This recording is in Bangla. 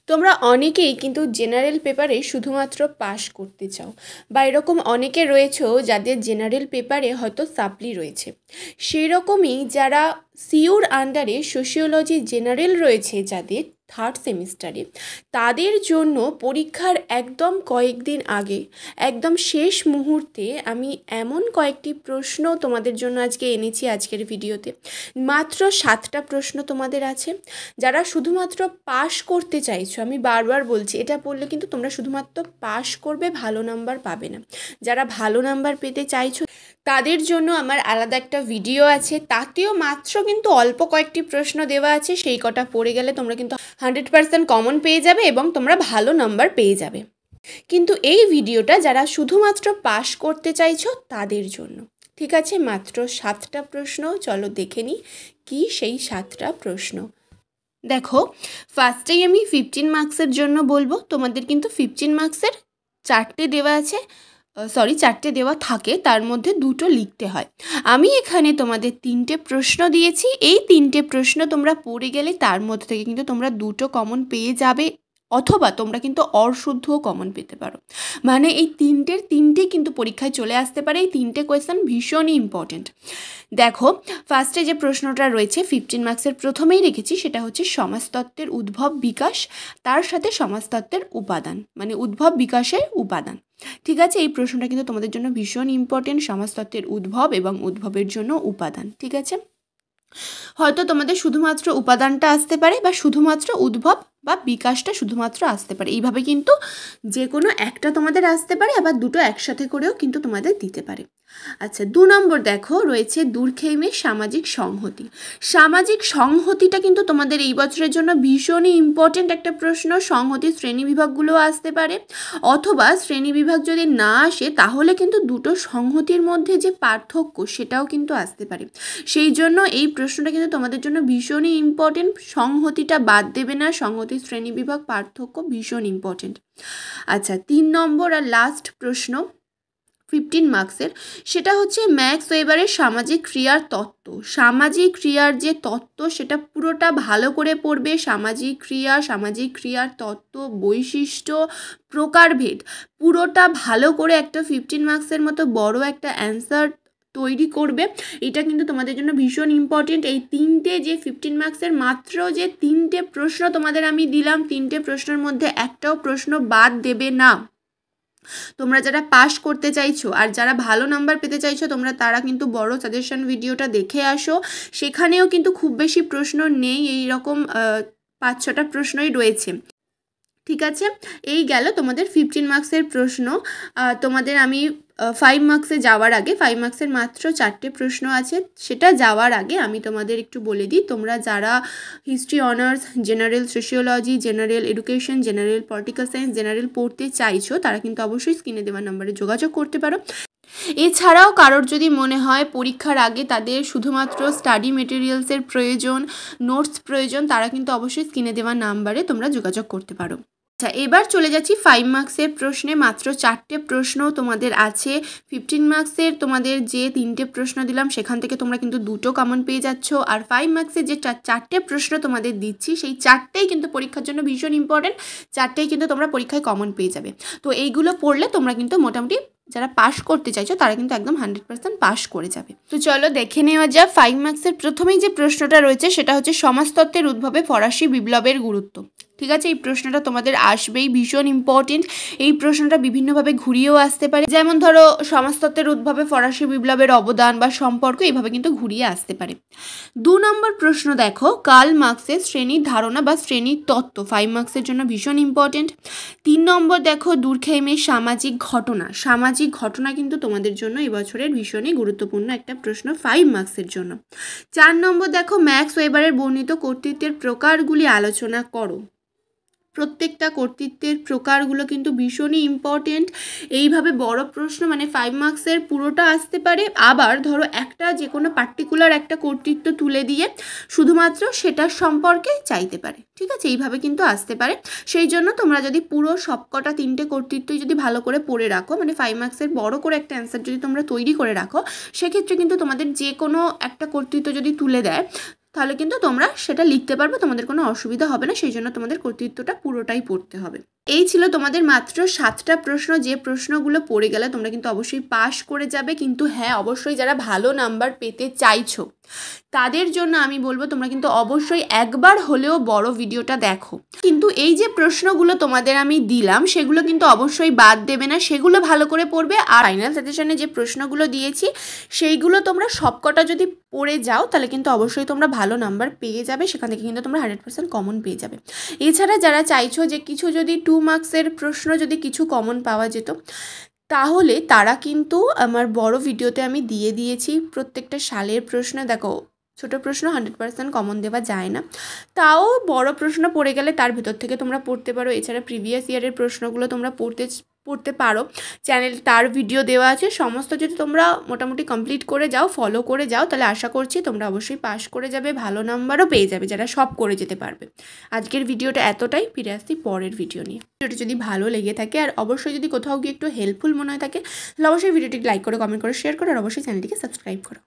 তোমরা অনেকেই কিন্তু জেনারেল পেপারে শুধুমাত্র পাস করতে চাও, বা এরকম অনেকে রয়েছেও যাদের জেনারেল পেপারে হয়তো সাপ্লি রয়েছে। সেই রকমই যারা সিউর আন্ডারে সোশিওলজি জেনারেল রয়েছে, যাদের থার্ড সেমিস্টারে, তাদের জন্য পরীক্ষার একদম কয়েকদিন আগে, একদম শেষ মুহূর্তে আমি এমন কয়েকটি প্রশ্ন তোমাদের জন্য আজকে এনেছি আজকের ভিডিওতে। মাত্র 7টা প্রশ্ন তোমাদের আছে। যারা শুধুমাত্র পাস করতে চাইছো, আমি বারবার বলছি, এটা পড়লে কিন্তু তোমরা শুধুমাত্র পাস করবে, ভালো নাম্বার পাবে না। যারা ভালো নাম্বার পেতে চাইছো তাদের জন্য আমার আলাদা একটা ভিডিও আছে, তাতেও মাত্র কিন্তু অল্প কয়েকটি প্রশ্ন দেওয়া আছে। সেই কটা পড়ে গেলে তোমরা কিন্তু 100% কমন পেয়ে যাবে এবং তোমরা ভালো নাম্বার পেয়ে যাবে। কিন্তু এই ভিডিওটা যারা শুধুমাত্র পাস করতে চাইছো তাদের জন্য। ঠিক আছে, মাত্র 7টা প্রশ্ন, চলো দেখে নিই কি সেই 7টা প্রশ্ন। দেখো, ফার্স্টেই আমি 15 মার্কসের জন্য বলবো। তোমাদের কিন্তু 15 মার্কসের 4টে দেওয়া আছে, চারটে দেওয়া থাকে, তার মধ্যে 2টো লিখতে হয়। আমি এখানে তোমাদের 3টে প্রশ্ন দিয়েছি। এই 3টে প্রশ্ন তোমরা পড়ে গেলে তার মধ্যে থেকে কিন্তু তোমরা 2টো কমন পেয়ে যাবে, অথবা তোমরা কিন্তু অশুদ্ধও কমন পেতে পারো। মানে এই তিনটেই কিন্তু পরীক্ষায় চলে আসতে পারে। এই 3টে কোয়েশ্চেন ভীষণই ইম্পর্টেন্ট। দেখো, ফার্স্টে যে প্রশ্নটা রয়েছে 15 মার্কসের, প্রথমেই রেখেছি, সেটা হচ্ছে সমাজতত্ত্বের উদ্ভব বিকাশ, তার সাথে সমাজতত্ত্বের উপাদান, মানে উদ্ভব বিকাশের উপাদান। ঠিক আছে, এই প্রশ্নটা কিন্তু তোমাদের জন্য ভীষণ ইম্পর্টেন্ট, সমাজতত্ত্বের উদ্ভব এবং উদ্ভবের জন্য উপাদান। ঠিক আছে, হয়তো তোমাদের শুধুমাত্র উপাদানটা আসতে পারে, বা শুধুমাত্র উদ্ভব বা বিকাশটা শুধুমাত্র আসতে পারে। এইভাবে কিন্তু যে কোনো একটা তোমাদের আসতে পারে, আবার 2টো একসাথে করেও কিন্তু তোমাদের দিতে পারে। আচ্ছা, 2 নম্বর দেখো রয়েছে দূরক্ষেমের সামাজিক সংহতি। সামাজিক সংহতিটা কিন্তু তোমাদের এই বছরের জন্য ভীষণই ইম্পর্টেন্ট একটা প্রশ্ন। সংহতির শ্রেণীবিভাগগুলোও আসতে পারে, অথবা শ্রেণীবিভাগ যদি না আসে তাহলে কিন্তু 2টো সংহতির মধ্যে যে পার্থক্য সেটাও কিন্তু আসতে পারে। সেই জন্য এই প্রশ্নটা কিন্তু তোমাদের জন্য ভীষণই ইম্পর্টেন্ট। সংহতিটা বাদ দেবে না, সংহতির শ্রেণীবিভাগ পার্থক্য ভীষণ ইম্পর্টেন্ট। আচ্ছা, 3 নম্বর আর লাস্ট প্রশ্ন 15 মার্কসের, সেটা হচ্ছে ম্যাক্স ওয়েবারের সামাজিক ক্রিয়ার তত্ত্ব। সামাজিক ক্রিয়ার যে তত্ত্ব সেটা পুরোটা ভালো করে পড়বে। সামাজিক ক্রিয়ার তত্ত্ব, বৈশিষ্ট্য, প্রকারভেদ, পুরোটা ভালো করে একটা 15 মার্কসের মতো বড় একটা অ্যান্সার তৈরি করবে। এটা কিন্তু তোমাদের জন্য ভীষণ ইম্পর্টেন্ট। এই 3টে যে 15 মার্কসের মাত্র যে 3টে প্রশ্ন তোমাদের আমি দিলাম, 3টে প্রশ্নের মধ্যে একটাও প্রশ্ন বাদ দেবে না। তোমরা যারা পাস করতে চাইছো আর যারা ভালো নাম্বার পেতে চাইছো, তারা কিন্তু বড় সাজেশন ভিডিওটা দেখে আসো। সেখানেও কিন্তু খুব বেশি প্রশ্ন নেই, এই রকম 5-6টা প্রশ্নই রয়েছে। ঠিক আছে, এই গেল তোমাদের 15 মার্কসের প্রশ্ন। তোমাদের আমি 5 মার্কসে যাওয়ার আগে, 5 মার্কসের মাত্র 4টে প্রশ্ন আছে, সেটা যাওয়ার আগে আমি তোমাদের একটু বলে দিই, তোমরা যারা history honours, general sociology, general education, general political science, general পড়তে চাইছো, তারা কিন্তু অবশ্যই স্ক্রিনে দেওয়া নাম্বারে যোগাযোগ করতে পারো। এছাড়াও কারোর যদি মনে হয় পরীক্ষার আগে তাদের শুধুমাত্র স্টাডি মেটেরিয়ালসের প্রয়োজন, নোটস প্রয়োজন, তারা কিন্তু অবশ্যই স্ক্রিনে দেওয়া নাম্বারে তোমরা যোগাযোগ করতে পারো। আচ্ছা, এবার চলে যাচ্ছি 5 মার্কসের প্রশ্নে। মাত্র 4টে প্রশ্ন তোমাদের আছে। 15 মার্কসের তোমাদের যে 3টে প্রশ্ন দিলাম সেখান থেকে তোমরা কিন্তু 2টো কমন পেয়ে যাচ্ছ, আর 5 মার্কসের যে 4টে প্রশ্ন তোমাদের দিচ্ছি সেই 4টেই কিন্তু পরীক্ষার জন্য ভীষণ ইম্পর্টেন্ট। 4টেই কিন্তু তোমরা পরীক্ষায় কমন পেয়ে যাবে। তো এইগুলো পড়লে তোমরা কিন্তু মোটামুটি যারা পাস করতে চাইছো তারা কিন্তু একদম 100% পাস করে যাবে। তো চলো দেখে নেওয়া যাক 5 মার্কসের প্রথমেই যে প্রশ্নটা রয়েছে সেটা হচ্ছে সমাজতত্ত্বের উদ্ভবে ফরাসি বিপ্লবের গুরুত্ব। ঠিক আছে, এই প্রশ্নটা তোমাদের আসবেই, ভীষণ ইম্পর্টেন্ট। এই প্রশ্নটা বিভিন্নভাবে ঘুরিয়েও আসতে পারে, যেমন ধরো সমাজতত্ত্বের উদ্ভবে ফরাসি বিপ্লবের অবদান বা সম্পর্ক, এইভাবে কিন্তু ঘুরিয়ে আসতে পারে। 2 নম্বর প্রশ্ন দেখো, কার্ল মার্কসের শ্রেণীর ধারণা বা শ্রেণীর তত্ত্ব, 5 মার্কসের জন্য ভীষণ ইম্পর্টেন্ট। 3 নম্বর দেখো, দুর্খেইমের সামাজিক ঘটনা। সামাজিক ঘটনা কিন্তু তোমাদের জন্য এবছরের ভীষণই গুরুত্বপূর্ণ একটা প্রশ্ন 5 মার্কসের জন্য। 4 নম্বর দেখো, ম্যাক্স ওয়েবারের বর্ণিত কর্তৃত্বের প্রকারগুলি আলোচনা করো। প্রত্যেকটা কর্তৃত্বের প্রকারগুলো কিন্তু ভীষণই ইম্পর্টেন্ট। এইভাবে বড় প্রশ্ন মানে 5 মার্কসের পুরোটা আসতে পারে, আবার ধরো একটা যে কোনো পার্টিকুলার একটা কর্তৃত্ব তুলে দিয়ে শুধুমাত্র সেটার সম্পর্কে চাইতে পারে। ঠিক আছে, এইভাবে কিন্তু আসতে পারে। সেই জন্য তোমরা যদি পুরো সবকটা 3টে কর্তৃত্বই যদি ভালো করে পড়ে রাখো, মানে 5 মার্কসের বড় করে একটা অ্যান্সার যদি তোমরা তৈরি করে রাখো, সেক্ষেত্রে কিন্তু তোমাদের যে কোনো একটা কর্তৃত্ব যদি তুলে দেয় তাহলে কিন্তু তোমরা সেটা লিখতে পারবে, তোমাদের কোনো অসুবিধা হবে না। সেই জন্য তোমাদের কর্তৃত্বটা পুরোটাই পড়তে হবে। এই ছিল তোমাদের মাত্র 7টা প্রশ্ন। যে প্রশ্নগুলো পড়ে গেলে তোমরা কিন্তু অবশ্যই পাস করে যাবে। কিন্তু হ্যাঁ, অবশ্যই যারা ভালো নাম্বার পেতে চাইছো তাদের জন্য আমি বলবো তোমরা কিন্তু অবশ্যই একবার হলেও বড় ভিডিওটা দেখো। কিন্তু এই যে প্রশ্নগুলো তোমাদের আমি দিলাম সেগুলো কিন্তু অবশ্যই বাদ দেবে না, সেগুলো ভালো করে পড়বে। আর ফাইনাল সাজেশনে যে প্রশ্নগুলো দিয়েছি সেইগুলো তোমরা সবকটা যদি পড়ে যাও তাহলে কিন্তু অবশ্যই তোমরা ভালো নাম্বার পেয়ে যাবে, সেখান থেকে কিন্তু তোমরা 100% কমন পেয়ে যাবে। এছাড়া যারা চাইছো যে কিছু যদি 2 মার্কসের প্রশ্ন যদি কিছু কমন পাওয়া যেত, তাহলে তারা কিন্তু আমার বড় ভিডিওতে আমি দিয়ে দিয়েছি প্রত্যেকটা সালের প্রশ্ন। দেখো, ছোট প্রশ্ন 100% কমন দেওয়া যায় না, তাও বড় প্রশ্ন পড়ে গেলে তার ভিতর থেকে তোমরা পড়তে পারো। এছাড়া প্রিভিয়াস ইয়ারের প্রশ্নগুলো তোমরা পড়তে পারো, চ্যানেল তার ভিডিও দেওয়া আছে। সমস্ত যদি তোমরা মোটামুটি কমপ্লিট করে যাও, ফলো করে যাও, তাহলে আশা করছি তোমরা অবশ্যই পাস করে যাবে, ভালো নাম্বারও পেয়ে যাবে যারা সব করে যেতে পারবে। আজকের ভিডিওটা এতটাই, ফিরে আসছি পরের ভিডিও নিয়ে। ভিডিওটা যদি ভালো লেগে থাকে আর অবশ্যই যদি কোথাও গিয়ে একটু হেল্পফুল মনে হয় থাকে তাহলে অবশ্যই ভিডিওটিকে লাইক করে, কমেন্ট করে, শেয়ার করো আর অবশ্যই চ্যানেলটিকে সাবস্ক্রাইব করো।